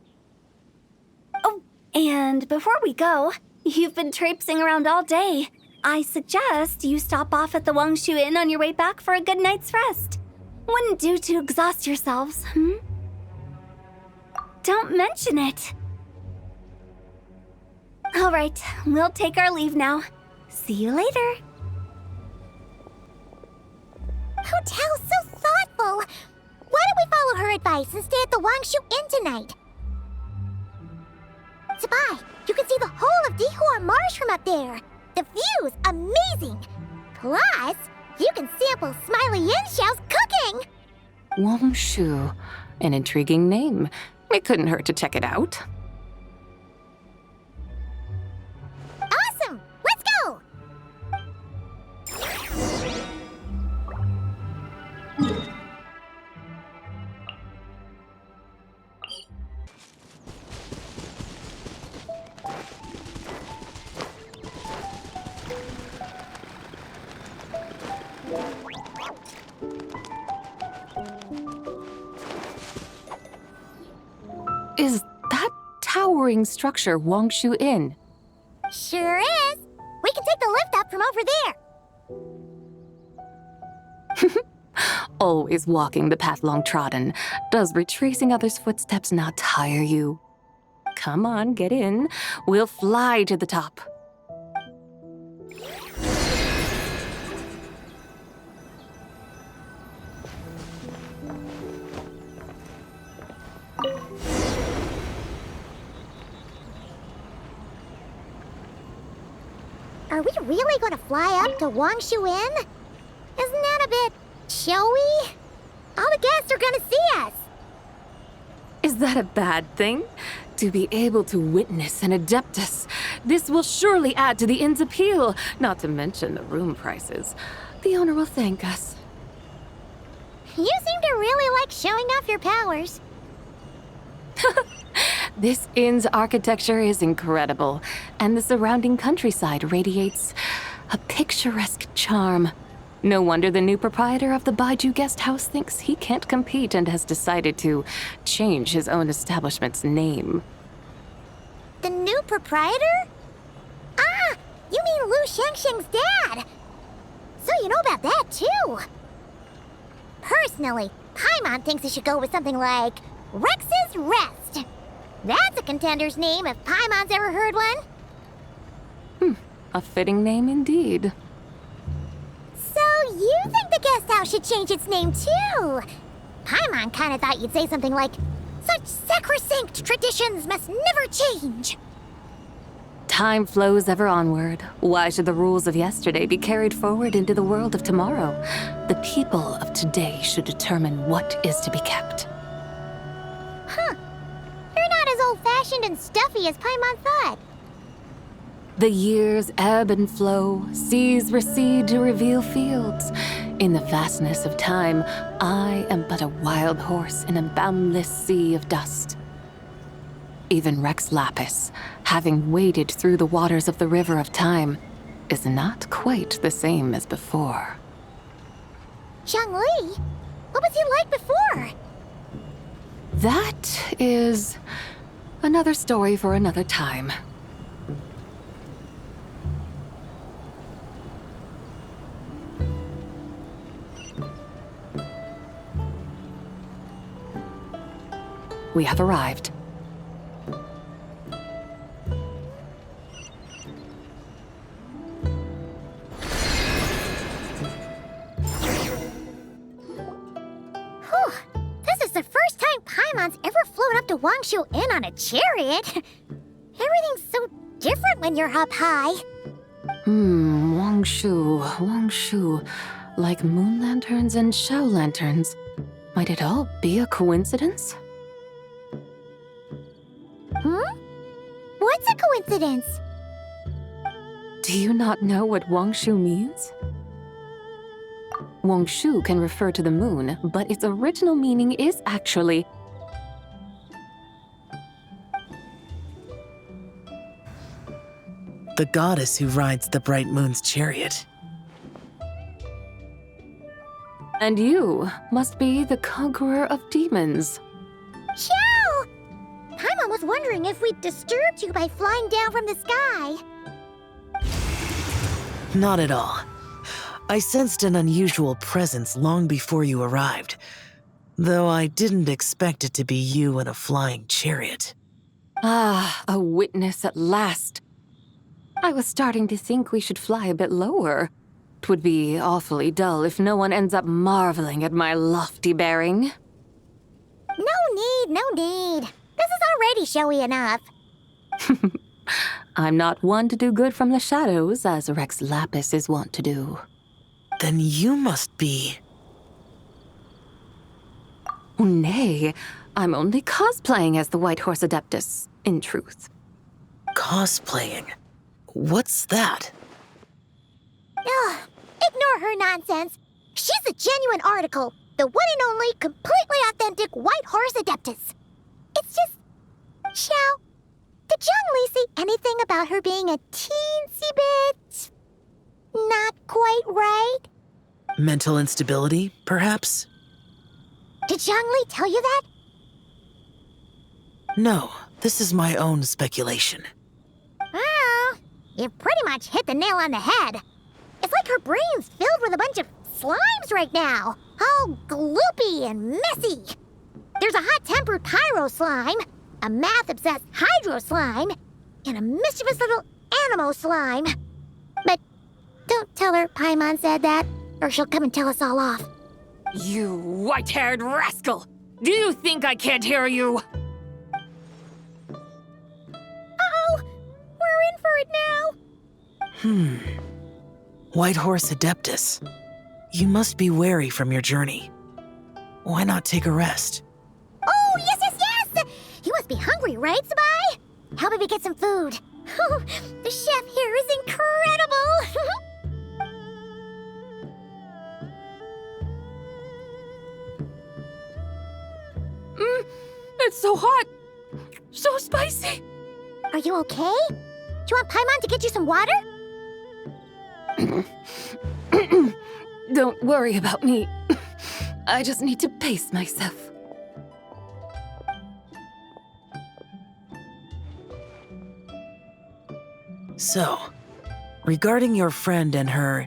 Oh, and before we go, you've been traipsing around all day. I suggest you stop off at the Wangshu Inn on your way back for a good night's rest. Wouldn't do to exhaust yourselves, Don't mention it. All right, we'll take our leave now. See you later. Hotel's so thoughtful. Why don't we follow her advice and stay at the Wangshu Inn tonight? Sabai, you can see the whole of Dihua Marsh from up there. The view's amazing. Plus, you can sample Smiley Yin-Xiao's cooking. Wangshu, an intriguing name. It couldn't hurt to check it out. Awesome! Let's go! Is that towering structure Wangshu Inn? Sure is. We can take the lift up from over there. Always walking the path long trodden. Does retracing others' footsteps not tire you? Come on, get in. We'll fly to the top. Are we really going to fly up to Wangshu Inn? Isn't that a bit showy? All the guests are going to see us. Is that a bad thing? To be able to witness an Adeptus. This will surely add to the inn's appeal, not to mention the room prices. The owner will thank us. You seem to really like showing off your powers. This inn's architecture is incredible, and the surrounding countryside radiates a picturesque charm. No wonder the new proprietor of the Baiju guest house thinks he can't compete and has decided to change his own establishment's name. The new proprietor? Ah, you mean Lu Shengsheng's dad. So you know about that too. Personally, Paimon thinks it should go with something like Rex's Rest. That's a contender's name if Paimon's ever heard one. A fitting name indeed. So you think the guest house should change its name too? Paimon kind of thought you'd say something like, "Such sacrosanct traditions must never change." Time flows ever onward. Why should the rules of yesterday be carried forward into the world of tomorrow? The people of today should determine what is to be kept. Huh. You're not as old-fashioned and stuffy as Paimon thought. The years ebb and flow, seas recede to reveal fields. In the vastness of time, I am but a wild horse in a boundless sea of dust. Even Rex Lapis, having waded through the waters of the river of time, is not quite the same as before. Zhongli? What was he like before? That is another story for another time. We have arrived. This is the first time Paimon's ever flown up to Wangshu Inn on a chariot. Everything's so different when you're up high. Wangshu. Like moon lanterns and shell lanterns. Might it all be a coincidence? What's a coincidence? Do you not know what Wangshu means? Wangshu can refer to the moon, but its original meaning is actually the goddess who rides the bright moon's chariot. And you must be the conqueror of demons. Xiao! Paimon was wondering if we'd disturbed you by flying down from the sky. Not at all. I sensed an unusual presence long before you arrived, though I didn't expect it to be you in a flying chariot. Ah, a witness at last. I was starting to think we should fly a bit lower. It would be awfully dull if no one ends up marveling at my lofty bearing. No need. This is already showy enough. I'm not one to do good from the shadows, as Rex Lapis is wont to do. Then you must be... Oh, nay, I'm only cosplaying as the White Horse Adeptus, in truth. Cosplaying? What's that? Ugh, ignore her nonsense. She's a genuine article. The one and only, completely authentic White Horse Adeptus. It's just... Xiao, did Zhongli see anything about her being a teensy bit... not quite right? Mental instability, perhaps? Did Zhongli tell you that? No, this is my own speculation. Oh, you pretty much hit the nail on the head. It's like her brain's filled with a bunch of slimes right now. All gloopy and messy. There's a hot-tempered pyro slime, a math-obsessed hydro slime, and a mischievous little animo slime. But don't tell her Paimon said that, or she'll come and tell us all off. You white-haired rascal! Do you think I can't hear you? Uh-oh! We're in for it now! White Horse Adeptus. You must be wary from your journey. Why not take a rest? Oh, yes! You must be hungry, right, Sabai? How about we get some food? Oh, the chef here is incredible! It's so hot! So spicy! Are you okay? Do you want Paimon to get you some water? Don't worry about me. I just need to pace myself. So, regarding your friend and her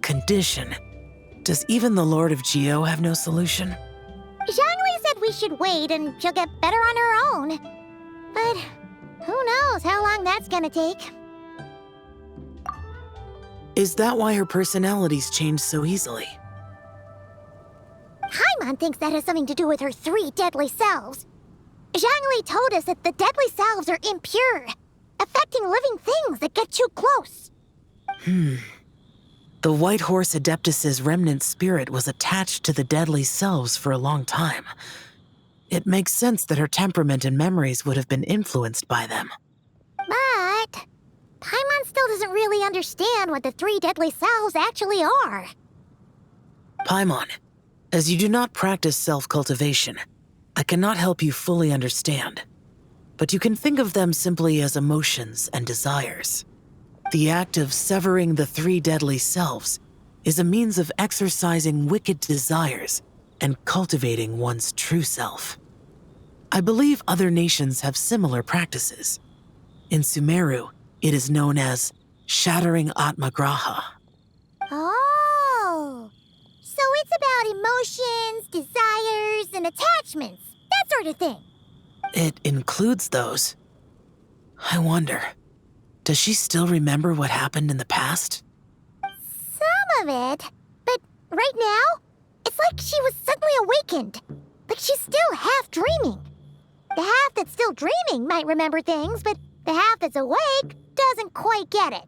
condition, does even the Lord of Geo have no solution? Zhongli said we should wait and she'll get better on her own. But who knows how long that's gonna take. Is that why her personalities change so easily? Paimon thinks that has something to do with her 3 deadly selves. Zhongli told us that the deadly selves are impure. affecting living things that get too close. The White Horse Adeptus's remnant spirit was attached to the deadly selves for a long time. It makes sense that her temperament and memories would have been influenced by them. But Paimon still doesn't really understand what the three deadly selves actually are. Paimon, as you do not practice self-cultivation, I cannot help you fully understand. But you can think of them simply as emotions and desires. The act of severing the three deadly selves is a means of exercising wicked desires and cultivating one's true self. I believe other nations have similar practices. In Sumeru, it is known as shattering Atmagraha. Oh, so it's about emotions, desires, and attachments, that sort of thing. It includes those. I wonder, does she still remember what happened in the past? Some of it, but right now, it's like she was suddenly awakened. Like she's still half dreaming. The half that's still dreaming might remember things, but the half that's awake doesn't quite get it.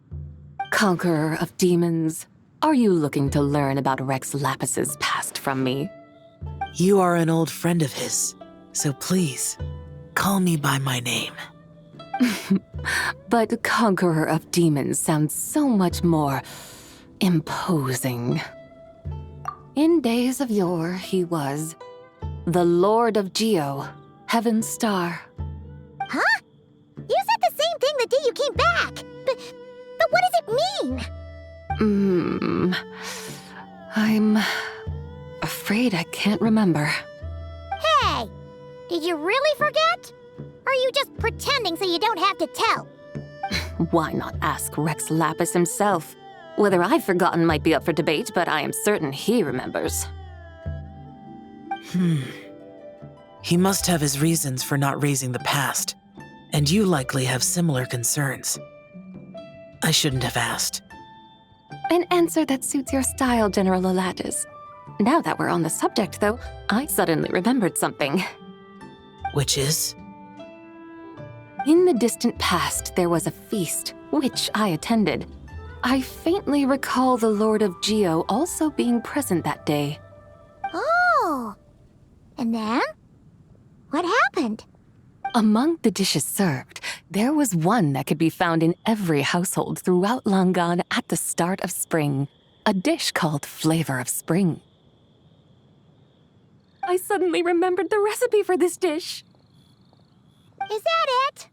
Conqueror of demons, are you looking to learn about Rex Lapis's past from me? You are an old friend of his, so please, call me by my name. But Conqueror of Demons sounds so much more imposing. In days of yore, he was the Lord of Geo, Heaven's Star. Huh? You said the same thing the day you came back, but what does it mean? I'm afraid I can't remember. Hey, did you really forget? Or are you just pretending so you don't have to tell? Why not ask Rex Lapis himself? Whether I've forgotten might be up for debate, but I am certain he remembers. He must have his reasons for not raising the past, and you likely have similar concerns. I shouldn't have asked. An answer that suits your style, General Elatis. Now that we're on the subject, though, I suddenly remembered something. Which is? In the distant past, there was a feast, which I attended. I faintly recall the Lord of Geo also being present that day. Oh, and then? What happened? Among the dishes served, there was one that could be found in every household throughout Langan at the start of spring, a dish called Flavor of Spring. I suddenly remembered the recipe for this dish. Is that it?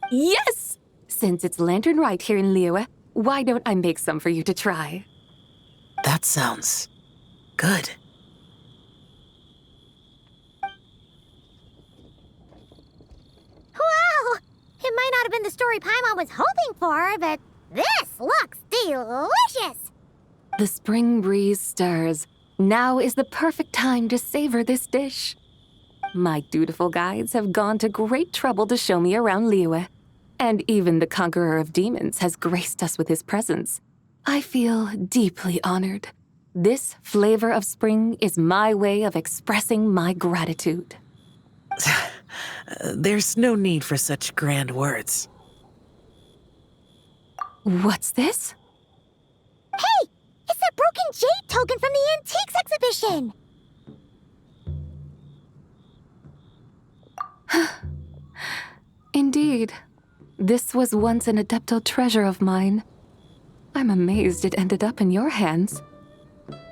Yes! Since it's Lanternlit here in Liyue, why don't I make some for you to try? That sounds good. Wow! It might not have been the story Paimon was hoping for, but this looks delicious! The spring breeze stirs. Now is the perfect time to savor this dish. My dutiful guides have gone to great trouble to show me around Liyue, and even the Conqueror of Demons has graced us with his presence. I feel deeply honored. This Flavor of Spring is my way of expressing my gratitude. There's no need for such grand words. What's this? Hey! It's that broken jade token from the Antiques exhibition! Indeed. This was once an Adeptal treasure of mine. I'm amazed it ended up in your hands.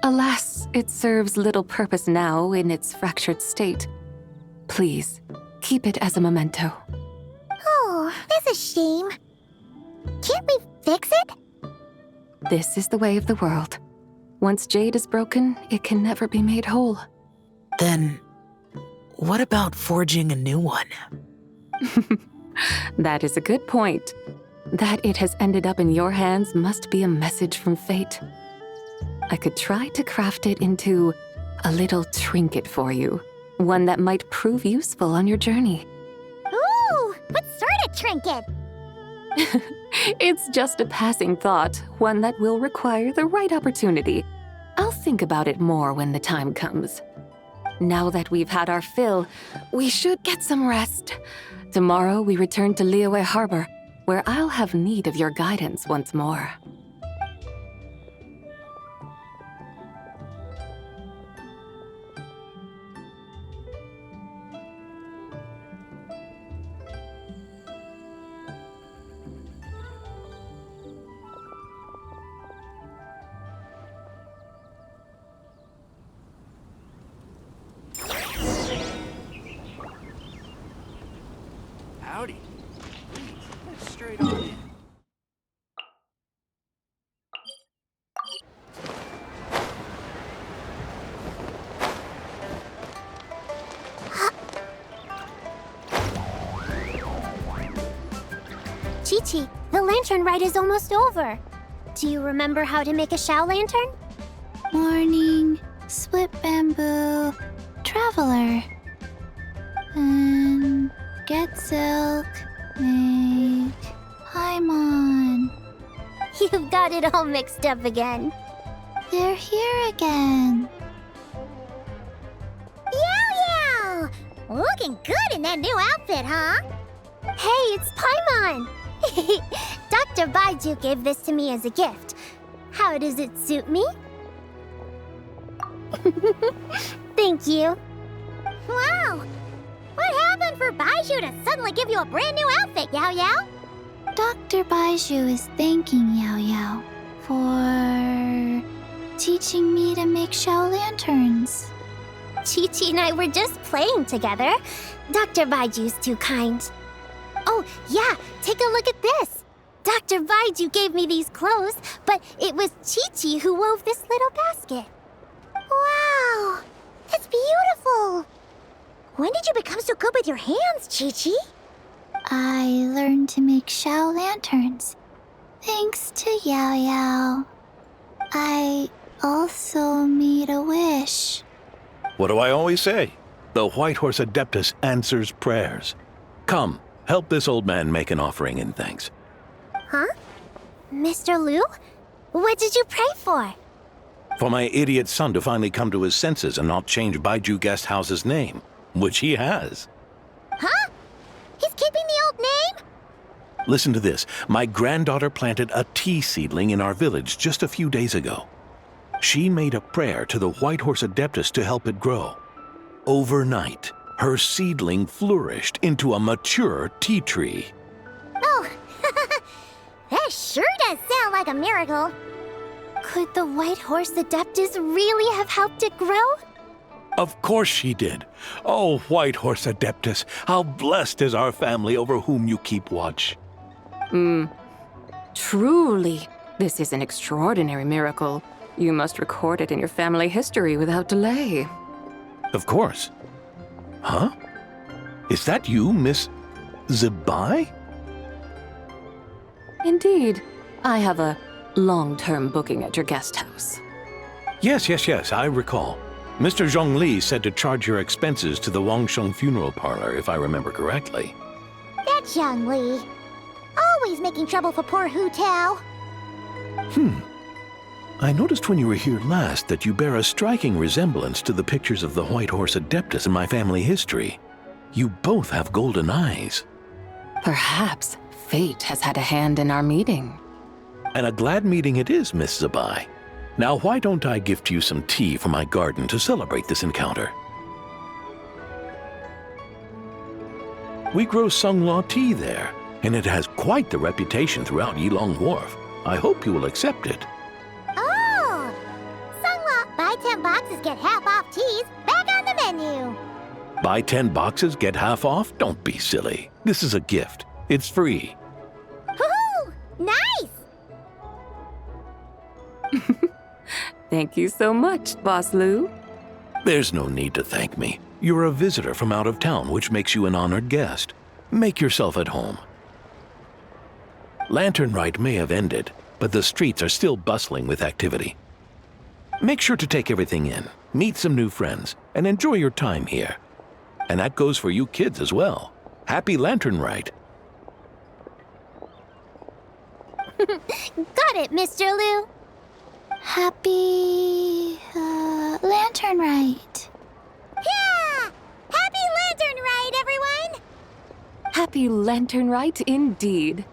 Alas, it serves little purpose now in its fractured state. Please, keep it as a memento. Oh, that's a shame. Can't we fix it? This is the way of the world. Once jade is broken, it can never be made whole. Then, what about forging a new one? That is a good point. That it has ended up in your hands must be a message from fate. I could try to craft it into a little trinket for you. One that might prove useful on your journey. Ooh, what sort of trinket? It's just a passing thought, one that will require the right opportunity. I'll think about it more when the time comes. Now that we've had our fill, we should get some rest. Tomorrow we return to Liyue Harbor, where I'll have need of your guidance once more. Howdy. Please, let's straight on in. Chi-Chi, the lantern ride is almost over. Do you remember how to make a Shao lantern? Morning, split bamboo, traveler. And get silk, make Paimon. You've got it all mixed up again. They're here again. Yow! Looking good in that new outfit, huh? Hey, it's Paimon! Dr. Baiju gave this to me as a gift. How does it suit me? Thank you. Wow! What happened for Baiju to suddenly give you a brand new outfit, Yao Yao? Dr. Baiju is thanking Yao Yao for teaching me to make Shao lanterns. Chi-Chi and I were just playing together. Dr. Baiju's too kind. Oh, yeah, take a look at this. Dr. Baiju gave me these clothes, but it was Chi-Chi who wove this little basket. Wow, that's beautiful. When did you become so good with your hands, Chi-Chi? I learned to make Shao lanterns, thanks to Yao Yao. I also made a wish. What do I always say? The White Horse Adeptus answers prayers. Come, help this old man make an offering in thanks. Huh? Mr. Liu? What did you pray for? For my idiot son to finally come to his senses and not change Baiju Guest House's name, which he has. Huh? He's keeping the old name? Listen to this. My granddaughter planted a tea seedling in our village just a few days ago. She made a prayer to the White Horse Adeptus to help it grow. Overnight, her seedling flourished into a mature tea tree. Oh, that sure does sound like a miracle. Could the White Horse Adeptus really have helped it grow? Of course she did. Oh, White Horse Adeptus, how blessed is our family over whom you keep watch. Truly, this is an extraordinary miracle. You must record it in your family history without delay. Of course. Huh? Is that you, Miss Zibai? Indeed. I have a long-term booking at your guest house. Yes, I recall. Mr. Zhongli said to charge your expenses to the Wangsheng funeral parlor, if I remember correctly. That's Young Li. Always making trouble for poor Hu Tao. I noticed when you were here last that you bear a striking resemblance to the pictures of the White Horse Adeptus in my family history. You both have golden eyes. Perhaps fate has had a hand in our meeting. And a glad meeting it is, Miss Zibai. Now, why don't I gift you some tea from my garden to celebrate this encounter? We grow Sunglaw tea there, and it has quite the reputation throughout Yilong Wharf. I hope you will accept it. Oh! Sunglaw, buy 10 boxes, get half off teas, back on the menu. Buy 10 boxes, get half off? Don't be silly. This is a gift. It's free. Woohoo! Nice! Thank you so much, Boss Liu. There's no need to thank me. You're a visitor from out of town, which makes you an honored guest. Make yourself at home. Lantern Rite may have ended, but the streets are still bustling with activity. Make sure to take everything in, meet some new friends, and enjoy your time here. And that goes for you kids as well. Happy Lantern Rite. Got it, Mr. Liu. Happy Lantern Rite. Here happy Lanternlit indeed.